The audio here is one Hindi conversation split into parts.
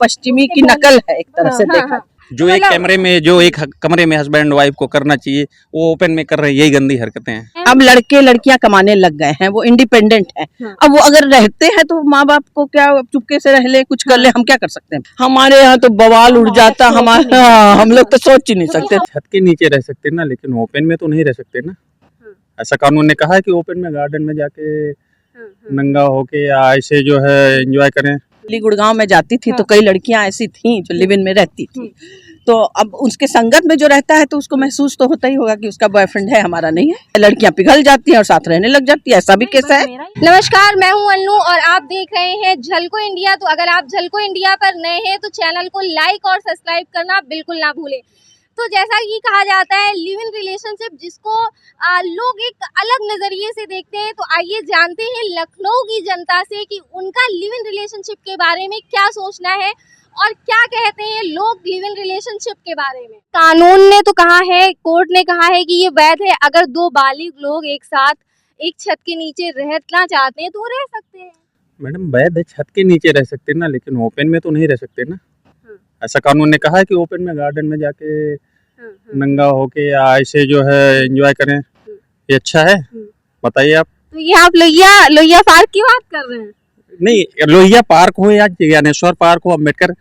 पश्चिमी की नकल है एक तरह से देखा। जो एक कैमरे में जो एक कमरे में हस्बैंड वाइफ को करना चाहिए वो ओपन में कर रहे हैं, यही गंदी हरकतें हैं। अब लड़के लड़कियां कमाने लग गए हैं, वो इंडिपेंडेंट है। अब वो अगर रहते हैं तो माँ बाप को क्या चुपके से रह ले, कुछ कर ले, हम क्या कर सकते हैं। हमारे यहाँ तो बवाल उड़ जाता, हमारे हम लोग तो सोच ही नहीं सकते। छत के नीचे रह सकते ना, लेकिन ओपन में तो नहीं रह सकते ना। ऐसा कानून ने कहा है कि ओपन में गार्डन में जाके नंगा होके या ऐसे जो है एंजॉय करें। गुड़गांव में जाती थी तो कई लड़कियां ऐसी थी जो लिव इन में रहती थी, तो अब उसके संगत में जो रहता है तो उसको महसूस तो होता ही होगा कि उसका बॉयफ्रेंड है, हमारा नहीं है। लड़कियां पिघल जाती हैं और साथ रहने लग जाती है, ऐसा भी केस है। नमस्कार, मैं हूं अन्नू और आप देख रहे हैं झलको इंडिया। तो अगर आप झलको इंडिया पर नए हैं तो चैनल को लाइक और सब्सक्राइब करना बिल्कुल ना भूलें। तो जैसा कि कहा जाता है लिव इन रिलेशनशिप, जिसको लोग एक अलग नजरिए से देखते हैं, तो आइए जानते हैं लखनऊ की जनता से कि उनका लिव इन रिलेशनशिप के बारे में क्या सोचना है और क्या कहते हैं लोग लिव इन रिलेशनशिप के बारे में। कानून ने तो कहा है, कोर्ट ने कहा है कि ये वैध है। अगर दो बालिग लोग एक साथ एक छत के नीचे रहना चाहते हैं तो वो रह सकते हैं। मैडम वैध है, छत के नीचे रह सकते ना, लेकिन ओपन में तो नहीं रह सकते ना। ऐसा कानून ने कहा है कि ओपन में गार्डन में जाके नंगा होके या ऐसे जो है एंजॉय करें, ये अच्छा है? बताइए आप। तो ये आप लोहिया पार्क की बात कर रहे हैं? नहीं, लोहिया पार्क हो या ज्ञानेश्वर पार्क हो, अम्बेडकर,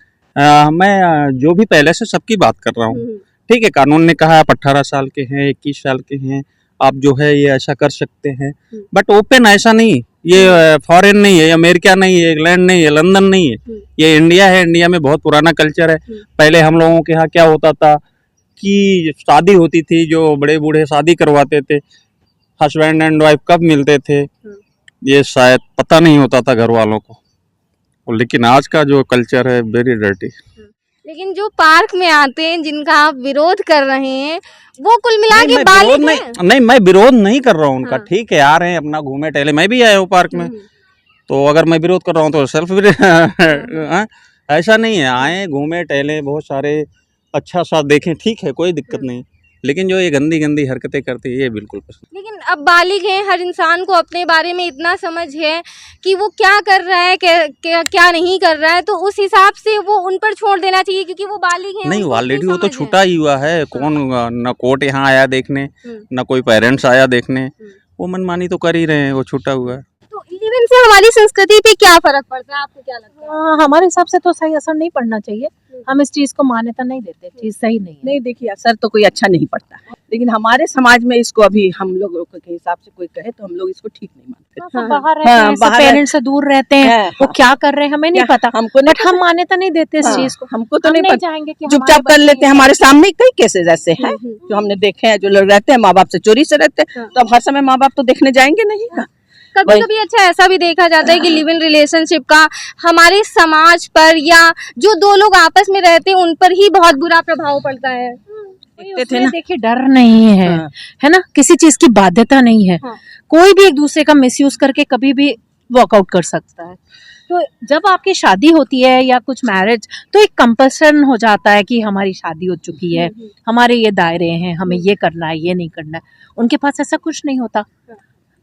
मैं जो भी पहले से सबकी बात कर रहा हूँ। ठीक है, कानून ने कहा आप 18 साल के हैं, 21 साल के हैं, आप जो है ये ऐसा कर सकते हैं, बट ओपन ऐसा नहीं। ये फॉरेन नहीं है, अमेरिका नहीं है, इंग्लैंड नहीं है, लंदन नहीं है, ये इंडिया है। इंडिया में बहुत पुराना कल्चर है। पहले हम लोगों के यहाँ क्या होता था कि शादी होती थी, जो बड़े बूढ़े शादी करवाते थे, हस्बैंड एंड वाइफ कब मिलते थे ये शायद पता नहीं होता था घर वालों को। लेकिन आज का जो कल्चर है वेरी डर्टी। लेकिन जो पार्क में आते हैं, जिनका आप विरोध कर रहे हैं, वो कुल मिला के बालिग हैं। नहीं, मैं विरोध नहीं कर रहा हूँ उनका। ठीक है, आ रहे हैं अपना घूमे टहले, मैं भी आया हूँ पार्क में, तो अगर मैं विरोध कर रहा हूँ तो सेल्फ ऐसा नहीं है। आए घूमे टहले, बहुत सारे अच्छा सा देखें, ठीक है, कोई दिक्कत नहीं, लेकिन जो ये गंदी गंदी हरकतें करती है ये बिल्कुल पसंद। लेकिन अब बालिग हैं, हर इंसान को अपने बारे में इतना समझ है कि वो क्या कर रहा है, क्या नहीं कर रहा है, तो उस हिसाब से वो उन पर छोड़ देना चाहिए, क्योंकि वो बालिग हैं। नहीं, ऑलरेडी वो तो छूटा ही हुआ है। कौन न कोर्ट यहाँ आया देखने, न कोई पेरेंट्स आया देखने, वो मनमानी तो कर ही रहे हैं, वो छूटा हुआ है। तो लिव इन से हमारी संस्कृति पे क्या फर्क पड़ता है, आपको क्या लगता है? हमारे हिसाब से तो सही असर नहीं पड़ना चाहिए। हम इस चीज को मान्यता नहीं देते, चीज सही नहीं है। नहीं, देखिए असर तो कोई अच्छा नहीं पड़ता, लेकिन हमारे समाज में इसको अभी हम लोगों के हिसाब से कोई कहे तो हम लोग इसको ठीक नहीं मानते। बाहर रहते हैं, सब पेरेंट्स से दूर रहते हैं, वो क्या कर रहे हैं हमें नहीं पता, हमको बट हम मान्यता नहीं देते इस चीज को। हमको तो नहीं पता, चाहेंगे कि चुपचाप कर लेते हैं। हमारे सामने कई केसेस ऐसे हैं जो हमने देखे हैं, जो लोग रहते हैं माँ बाप से चोरी से रहते हैं, तो अब हर समय माँ बाप तो देखने जाएंगे नहीं ना। कभी कभी अच्छा ऐसा भी देखा जाता है कि लिव इन रिलेशनशिप का हमारे समाज पर या जो दो लोग आपस में रहते हैं उन पर ही बहुत बुरा प्रभाव पड़ता है। देखिए डर नहीं है, है ना, किसी चीज की बाध्यता नहीं है। कोई भी एक दूसरे का मिसयूज करके कभी भी वॉकआउट कर सकता है। तो जब आपकी शादी होती है या कुछ मैरिज, तो एक कंपल्सन हो जाता है कि हमारी शादी हो चुकी है, हमारे ये दायरे हैं, हमें ये करना है, ये नहीं करना है। उनके पास ऐसा कुछ नहीं होता।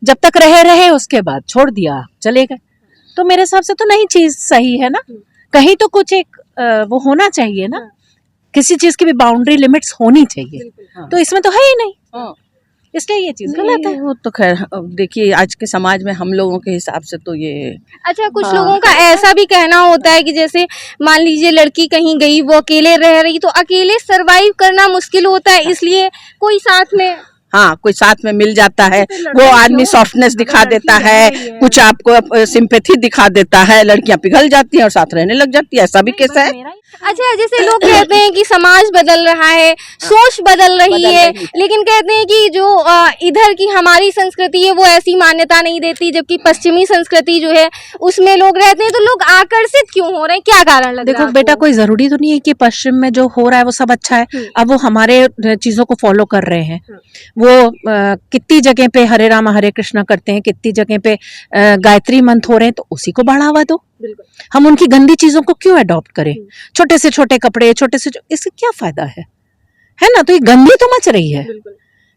जब तक रहे उसके बाद छोड़ दिया, चले गए। तो मेरे हिसाब से तो नहीं चीज सही है ना। कहीं तो कुछ एक वो होना चाहिए ना, किसी चीज की भी बाउंड्री लिमिट्स होनी चाहिए। तो इसमें तो है ही नहीं, इसलिए ये चीज गलत है। वो तो खैर देखिए आज के समाज में हम लोगों के हिसाब से तो ये अच्छा, कुछ लोगों का ऐसा भी कहना होता है कि जैसे मान लीजिए लड़की कहीं गई, वो अकेले रह रही, तो अकेले सरवाइव करना मुश्किल होता है, इसलिए कोई साथ में, हाँ, कोई साथ में मिल जाता है, वो आदमी सॉफ्टनेस दिखा देता है, कुछ आपको सिंपैथी दिखा देता है, लड़कियां पिघल जाती हैं और साथ रहने लग जाती है, ऐसा भी केस है। अच्छा, जैसे लोग कहते हैं कि समाज बदल रहा है, सोच बदल रही है, लेकिन कहते हैं कि जो इधर की हमारी संस्कृति है वो ऐसी मान्यता नहीं देती, जबकि पश्चिमी संस्कृति जो है उसमें लोग रहते हैं, तो लोग आकर्षित क्यों हो रहे हैं, क्या कारण लग रहा है? देखो बेटा, कोई जरूरी तो नहीं है कि पश्चिम में जो हो रहा है वो सब अच्छा है। अब वो हमारे चीजों को फॉलो कर रहे हैं, वो कितनी जगह पे हरे राम हरे कृष्णा करते हैं, कितनी जगह पे गायत्री मंत्र हो रहे हैं, तो उसी को बढ़ावा दो। हम उनकी गंदी चीजों को क्यों अडॉप्ट करें? छोटे से छोटे कपड़े, छोटे से इससे क्या फायदा है ना? तो ये गंदी तो मच रही है,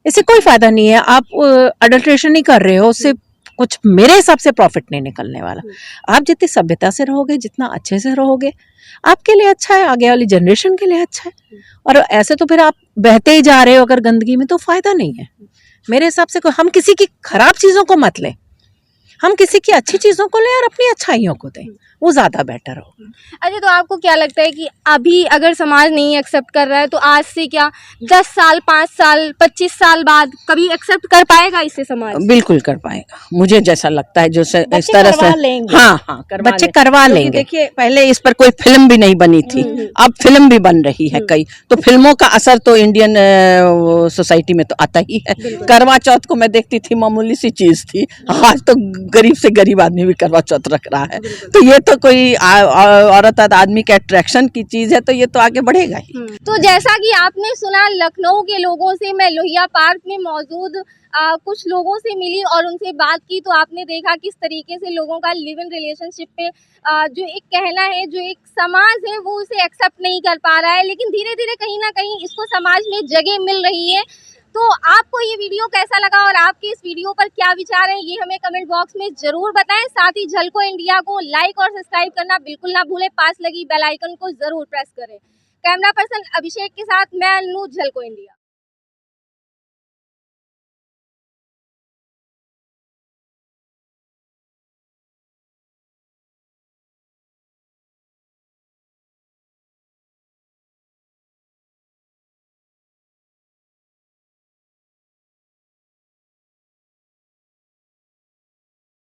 इससे कोई फायदा नहीं है। आप अडल्ट्रेशन नहीं कर रहे हो, उससे कुछ मेरे हिसाब से प्रॉफिट नहीं निकलने वाला। आप जितनी सभ्यता से रहोगे, जितना अच्छे से रहोगे, आपके लिए अच्छा है, आगे वाली जनरेशन के लिए अच्छा है। और ऐसे तो फिर आप बहते ही जा रहे हो अगर गंदगी में, तो फायदा नहीं है मेरे हिसाब से। हम किसी की खराब चीजों को मत लें, हम किसी की अच्छी चीजों को लें और अपनी अच्छाइयों को दें, वो ज्यादा बेटर हो। अच्छा, तो आपको क्या लगता है कि अभी अगर समाज नहीं एक्सेप्ट कर रहा है तो आज से क्या 10 साल, 5 साल, 25 साल बाद कभी एक्सेप्ट कर पाएगा इसे समाज? बिल्कुल कर पाएगा, मुझे जैसा लगता है। जो इस बच्चे तरह से करवा लेंगे। हाँ बच्चे करवा क्योंकि लेंगे। देखिए, पहले इस पर कोई फिल्म भी नहीं बनी थी, अब फिल्म भी बन रही है कई, तो फिल्मों का असर तो इंडियन सोसाइटी में तो आता ही है। करवा चौथ को मैं देखती थी, मामूली सी चीज थी, आज तो गरीब से गरीब आदमी भी करवा चौथ रख रहा है। तो ये तो कोई औरत आदमी के अट्रैक्शन की चीज है, तो ये तो आगे बढ़ेगा ही। तो जैसा कि आपने सुना लखनऊ के लोगों से, मैं लोहिया पार्क में मौजूद कुछ लोगों से मिली और उनसे बात की, तो आपने देखा किस तरीके से लोगों का लिव इन रिलेशनशिप पे जो एक कहना है, जो एक समाज है वो उसे एक्सेप्ट नहीं कर पा रहा है, लेकिन धीरे धीरे कहीं ना कहीं इसको समाज में जगह मिल रही है। तो आपको ये वीडियो कैसा लगा और आपके इस वीडियो पर क्या विचार है, ये हमें कमेंट बॉक्स में जरूर बताएं। साथ ही झलको इंडिया को लाइक और सब्सक्राइब करना बिल्कुल ना भूलें, पास लगी बेल आइकन को जरूर प्रेस करें। कैमरा पर्सन अभिषेक के साथ मैं अनु, झलको इंडिया।